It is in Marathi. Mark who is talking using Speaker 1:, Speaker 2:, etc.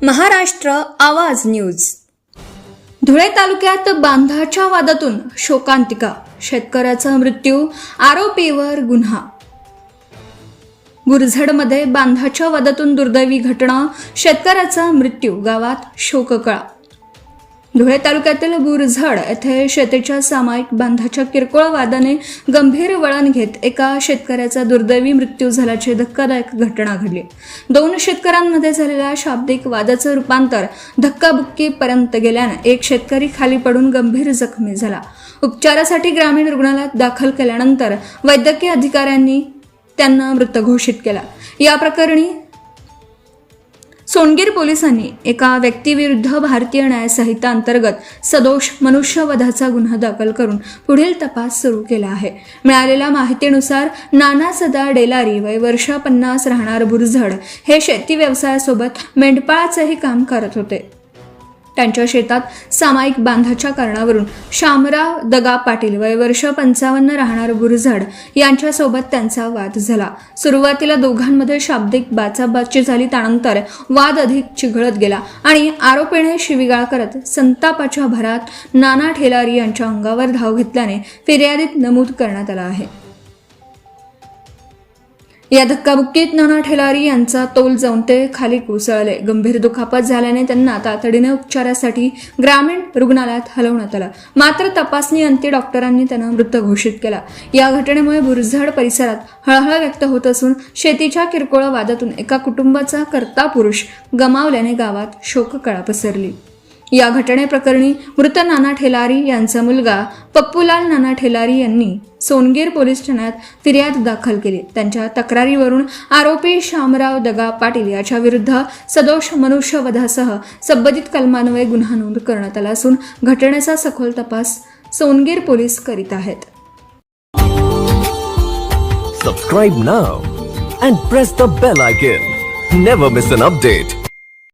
Speaker 1: महाराष्ट्र आवाज न्यूज.
Speaker 2: धुळे तालुक्यात बांधाच्या वादातून शोकांतिका, शेतकऱ्याचा मृत्यू, आरोपीवर गुन्हा. गुरझडमध्ये बांधाच्या वादातून दुर्दैवी घटना, शेतकऱ्याचा मृत्यू, गावात शोककळा. धुळे तालुक्यातील गुरझड येथे शेतीच्या सामायिक बांधाच्या किरकोळ वादाने गंभीर वळण घेत एका शेतकऱ्याचा दुर्दैवी मृत्यू झाल्याची धक्कादायक घटना घडली. 2 शेतकऱ्यांमध्ये झालेल्या शाब्दिक वादाचं रूपांतर धक्काबुक्कीपर्यंत गेल्याने एक शेतकरी खाली पडून गंभीर जखमी झाला. उपचारासाठी ग्रामीण रुग्णालयात दाखल केल्यानंतर वैद्यकीय अधिकाऱ्यांनी त्यांना मृत घोषित केला. या प्रकरणी सोनगीर पोलिसांनी एका व्यक्तीविरुद्ध भारतीय न्याय संहिता अंतर्गत सदोष मनुष्यवधाचा गुन्हा दाखल करून पुढील तपास सुरू केला आहे. मिळालेल्या माहितीनुसार नाना सदा डेलारी, वय वर्ष 50, राहणार बुरझड, हे शेती व्यवसायासोबत मेंढपाळाचंही काम करत होते. त्यांच्या शेतात सामायिक बांधाच्या कारणावरून शामराव दगा पाटील, वय वर्ष 55, राहणार बुरझड, यांच्यासोबत त्यांचा वाद झाला. सुरुवातीला दोघांमध्ये शाब्दिक बाचाबाची झाली. त्यानंतर वाद अधिक चिघळत गेला आणि आरोपीने शिवीगाळ करत संतापाच्या भरात नाना ठेलारी यांच्या अंगावर धाव घेतल्याने फिर्यादीत नमूद करण्यात आला आहे. या धक्काबुक्कीत नाना ठेलारी यांचा तोल जाऊन ते खाली कोसळले. गंभीर दुखापत झाल्याने त्यांना तातडीने उपचारासाठी ग्रामीण रुग्णालयात हलवण्यात आलं. मात्र तपासणी अंती डॉक्टरांनी त्यांना मृत घोषित केला. या घटनेमुळे बुरझड परिसरात हळहळ व्यक्त होत असून शेतीच्या किरकोळ वादातून एका कुटुंबाचा कर्ता पुरुष गमावल्याने गावात शोककळा पसरली. या घटनेप्रकरणी मृत नाना ठेलारी यांचा मुलगा पप्पूलाल नाना ठेलारी यांनी सोनगीर पोलीस ठाण्यात फिर्याद दाखल केली. त्यांच्या तक्रारीवरून आरोपी शामराव दगा पाटील याच्या विरुद्ध सदोष मनुष्यवधासह संबंधित कलमान्वये गुन्हा नोंद करण्यात आला असून घटनेचा सखोल तपास सोनगीर पोलीस करीत आहेत.
Speaker 3: Subscribe now and press the bell icon. Never miss an update.